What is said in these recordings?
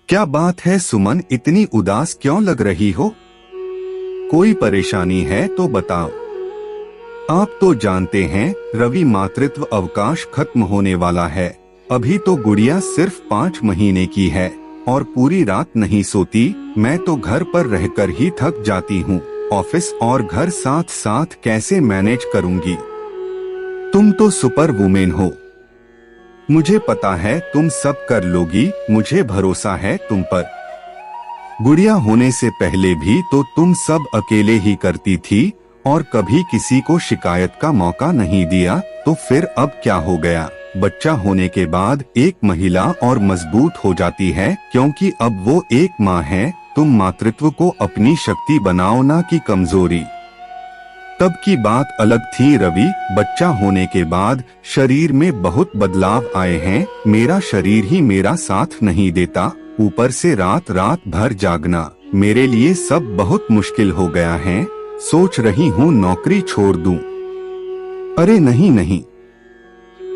क्या बात है सुमन, इतनी उदास क्यों लग रही हो? कोई परेशानी है तो बताओ। आप तो जानते हैं रवि मातृत्व अवकाश खत्म होने वाला है। अभी तो गुड़िया सिर्फ 5 महीने की है और पूरी रात नहीं सोती। मैं तो घर पर रहकर ही थक जाती हूँ। ऑफिस और घर साथ साथ कैसे मैनेज करूँगी? तुम तो सुपर वुमेन हो, मुझे पता है तुम सब कर लोगी। मुझे भरोसा है तुम पर। गुड़िया होने से पहले भी तो तुम सब अकेले ही करती थी और कभी किसी को शिकायत का मौका नहीं दिया, तो फिर अब क्या हो गया? बच्चा होने के बाद एक महिला और मजबूत हो जाती है, क्योंकि अब वो एक माँ है। तुम मातृत्व को अपनी शक्ति बनाओ, ना कि कमजोरी। तब की बात अलग थी रवि। बच्चा होने के बाद शरीर में बहुत बदलाव आए हैं। मेरा शरीर ही मेरा साथ नहीं देता, ऊपर से रात रात भर जागना। मेरे लिए सब बहुत मुश्किल हो गया है। सोच रही हूँ नौकरी छोड़ दूं। अरे नहीं नहीं,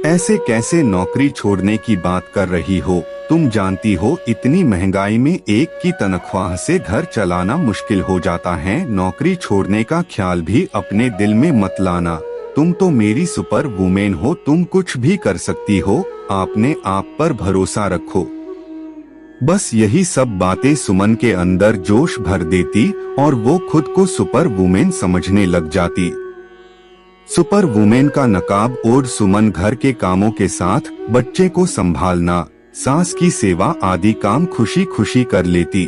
ऐसे कैसे नौकरी छोड़ने की बात कर रही हो? तुम जानती हो इतनी महंगाई में एक की तनख्वाह से घर चलाना मुश्किल हो जाता है। नौकरी छोड़ने का ख्याल भी अपने दिल में मत लाना। तुम तो मेरी सुपर वुमेन हो, तुम कुछ भी कर सकती हो। आपने आप पर भरोसा रखो। बस यही सब बातें सुमन के अंदर जोश भर देती और वो खुद को सुपर वुमेन समझने लग जाती। सुपर वुमेन का नकाब ओढ़ सुमन घर के कामों के साथ बच्चे को संभालना, सास की सेवा आदि काम खुशी खुशी कर लेती।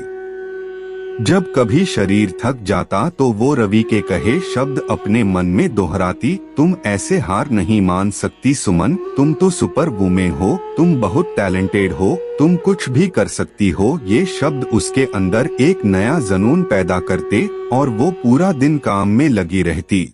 जब कभी शरीर थक जाता तो वो रवि के कहे शब्द अपने मन में दोहराती। तुम ऐसे हार नहीं मान सकती सुमन, तुम तो सुपर वुमेन हो, तुम बहुत टैलेंटेड हो, तुम कुछ भी कर सकती हो। ये शब्द उसके अंदर एक नया जुनून पैदा करते और वो पूरा दिन काम में लगी रहती।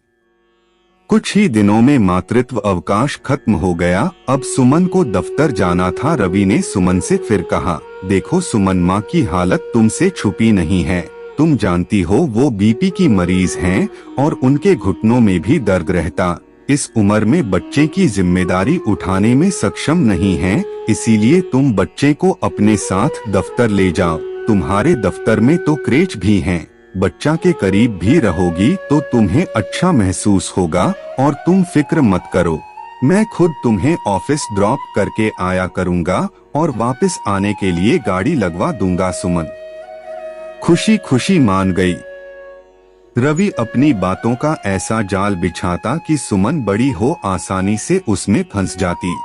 कुछ ही दिनों में मातृत्व अवकाश खत्म हो गया। अब सुमन को दफ्तर जाना था। रवि ने सुमन से फिर कहा, देखो सुमन, माँ की हालत तुमसे छुपी नहीं है। तुम जानती हो वो बीपी की मरीज हैं और उनके घुटनों में भी दर्द रहता। इस उम्र में बच्चे की जिम्मेदारी उठाने में सक्षम नहीं है, इसीलिए तुम बच्चे को अपने साथ दफ्तर ले जाओ। तुम्हारे दफ्तर में तो क्रेच भी है, बच्चा के करीब भी रहोगी तो तुम्हें अच्छा महसूस होगा। और तुम फिक्र मत करो, मैं खुद तुम्हें ऑफिस ड्रॉप करके आया करूँगा और वापस आने के लिए गाड़ी लगवा दूंगा। सुमन खुशी खुशी मान गई। रवि अपनी बातों का ऐसा जाल बिछाता कि सुमन बड़ी हो आसानी से उसमें फंस जाती।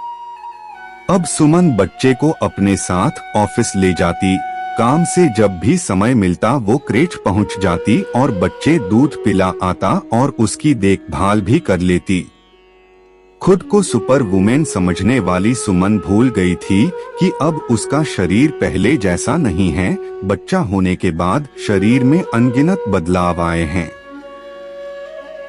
अब सुमन बच्चे को अपने साथ ऑफिस ले जाती। काम से जब भी समय मिलता वो क्रेच पहुंच जाती और बच्चे दूध पिला आता और उसकी देखभाल भी कर लेती। खुद को सुपर वुमेन समझने वाली सुमन भूल गई थी कि अब उसका शरीर पहले जैसा नहीं है। बच्चा होने के बाद शरीर में अनगिनत बदलाव आए हैं।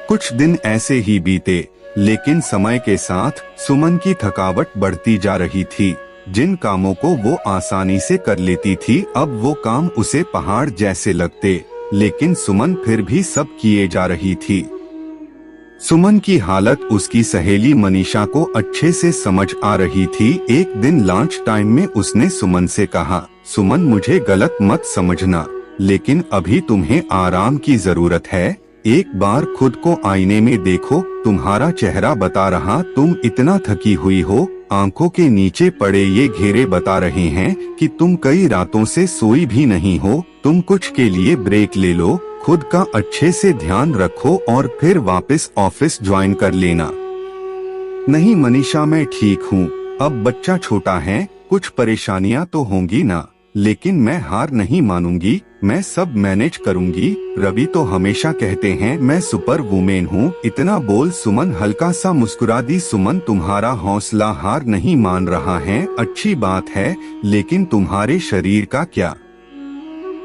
कुछ दिन ऐसे ही बीते, लेकिन समय के साथ सुमन की थकावट बढ़ती जा रही थी। जिन कामों को वो आसानी से कर लेती थी, अब वो काम उसे पहाड़ जैसे लगते। लेकिन सुमन फिर भी सब किए जा रही थी। सुमन की हालत उसकी सहेली मनीषा को अच्छे से समझ आ रही थी। एक दिन लंच टाइम में उसने सुमन से कहा, सुमन मुझे गलत मत समझना, लेकिन अभी तुम्हें आराम की जरूरत है। एक बार खुद को आईने में देखो, तुम्हारा चेहरा बता रहा तुम इतना थकी हुई हो। आंखों के नीचे पड़े ये घेरे बता रहे हैं कि तुम कई रातों से सोई भी नहीं हो। तुम कुछ के लिए ब्रेक ले लो, खुद का अच्छे से ध्यान रखो और फिर वापस ऑफिस ज्वाइन कर लेना। नहीं मनीषा, मैं ठीक हूँ। अब बच्चा छोटा है, कुछ परेशानियाँ तो होंगी ना, लेकिन मैं हार नहीं मानूंगी, मैं सब मैनेज करूंगी। रवि तो हमेशा कहते हैं मैं सुपर वुमेन हूँ। इतना बोल सुमन हल्का सा मुस्कुरा दी। सुमन, तुम्हारा हौसला हार नहीं मान रहा है, अच्छी बात है, लेकिन तुम्हारे शरीर का क्या?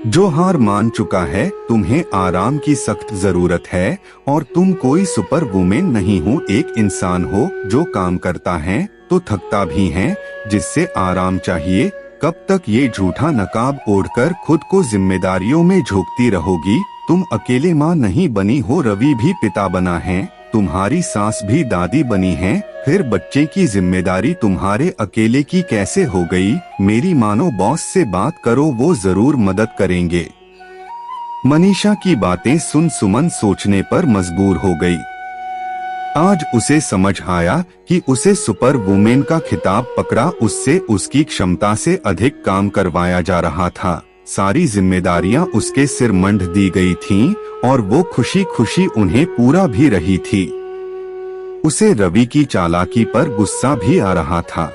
जो हार मान चुका है, तुम्हें आराम की सख्त जरूरत है। और तुम कोई सुपर वुमेन नहीं हो, एक इंसान हो जो काम करता है तो थकता भी है, जिससे आराम चाहिए। कब तक ये झूठा नकाब ओढ़कर खुद को जिम्मेदारियों में झोंकती रहोगी? तुम अकेले माँ नहीं बनी हो, रवि भी पिता बना है, तुम्हारी सास भी दादी बनी है। फिर बच्चे की जिम्मेदारी तुम्हारे अकेले की कैसे हो गई? मेरी मानो बॉस से बात करो, वो जरूर मदद करेंगे। मनीषा की बातें सुन सुमन सोचने पर मजबूर हो गई। आज उसे समझ आया कि उसे सुपर वुमेन का खिताब पकड़ा उससे उसकी क्षमता से अधिक काम करवाया जा रहा था। सारी जिम्मेदारियां उसके सिर मंड दी गई थीं और वो खुशी खुशी उन्हें पूरा भी रही थी। उसे रवि की चालाकी पर गुस्सा भी आ रहा था।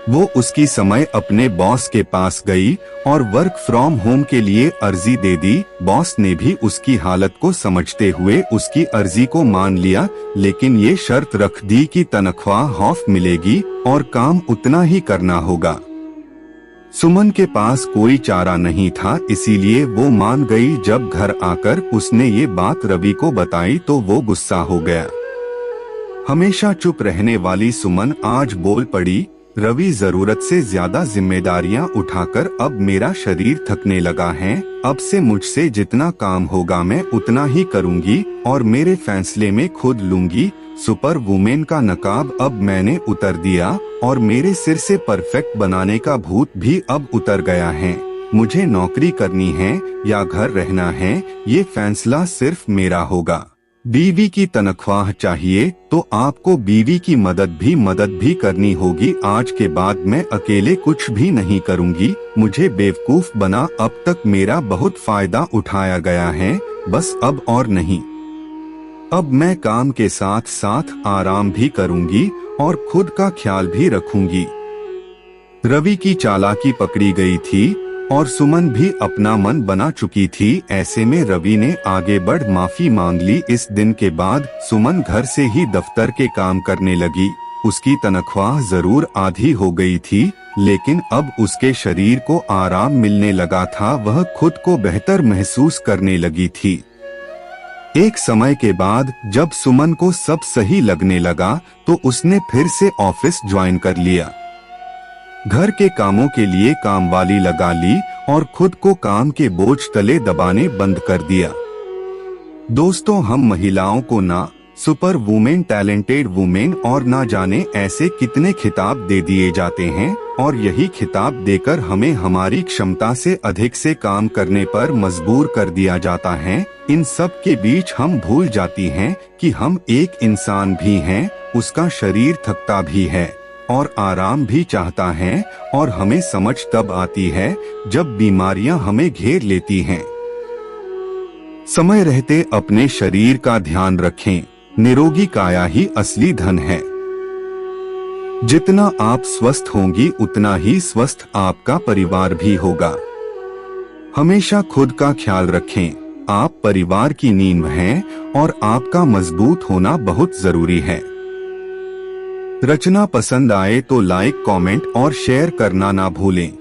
वो उसकी समय अपने बॉस के पास गई और वर्क फ्रॉम होम के लिए अर्जी दे दी। बॉस ने भी उसकी हालत को समझते हुए उसकी अर्जी को मान लिया, लेकिन ये शर्त रख दी कि तनख्वाह हाफ मिलेगी और काम उतना ही करना होगा। सुमन के पास कोई चारा नहीं था, इसीलिए वो मान गई। जब घर आकर उसने ये बात रवि को बताई तो वो गुस्सा हो गया। हमेशा चुप रहने वाली सुमन आज बोल पड़ी, रवि जरूरत से ज्यादा जिम्मेदारियां उठाकर अब मेरा शरीर थकने लगा है। अब से मुझसे जितना काम होगा मैं उतना ही करूंगी और मेरे फैसले में खुद लूंगी। सुपर वुमेन का नकाब अब मैंने उतर दिया और मेरे सिर से परफेक्ट बनाने का भूत भी अब उतर गया है। मुझे नौकरी करनी है या घर रहना है, ये फैसला सिर्फ मेरा होगा। बीवी की तनख्वाह चाहिए तो आपको बीवी की मदद भी करनी होगी। आज के बाद मैं अकेले कुछ भी नहीं करूंगी। मुझे बेवकूफ बना, अब तक मेरा बहुत फायदा उठाया गया है, बस अब और नहीं। अब मैं काम के साथ साथ आराम भी करूंगी और खुद का ख्याल भी रखूंगी। रवि की चालाकी पकड़ी गई थी और सुमन भी अपना मन बना चुकी थी। ऐसे में रवि ने आगे बढ़ माफी मांग ली। इस दिन के बाद सुमन घर से ही दफ्तर के काम करने लगी। उसकी तनख्वाह जरूर आधी हो गई थी, लेकिन अब उसके शरीर को आराम मिलने लगा था। वह खुद को बेहतर महसूस करने लगी थी। एक समय के बाद जब सुमन को सब सही लगने लगा तो उसने फिर से ऑफिस ज्वाइन कर लिया। घर के कामों के लिए कामवाली लगा ली और खुद को काम के बोझ तले दबाने बंद कर दिया। दोस्तों, हम महिलाओं को ना सुपर वुमेन, टैलेंटेड वुमेन और ना जाने ऐसे कितने खिताब दे दिए जाते हैं और यही खिताब देकर हमें हमारी क्षमता से अधिक से काम करने पर मजबूर कर दिया जाता है। इन सब के बीच हम भूल जाती हैं कि हम एक इंसान भी हैं, उसका शरीर थकता भी है और आराम भी चाहता है और हमें समझ तब आती है जब बीमारियां हमें घेर लेती हैं। समय रहते अपने शरीर का ध्यान रखें। निरोगी काया ही असली धन है। जितना आप स्वस्थ होंगी उतना ही स्वस्थ आपका परिवार भी होगा। हमेशा खुद का ख्याल रखें। आप परिवार की नींव हैं और आपका मजबूत होना बहुत जरूरी है। रचना पसंद आए तो लाइक, कमेंट और शेयर करना ना भूलें।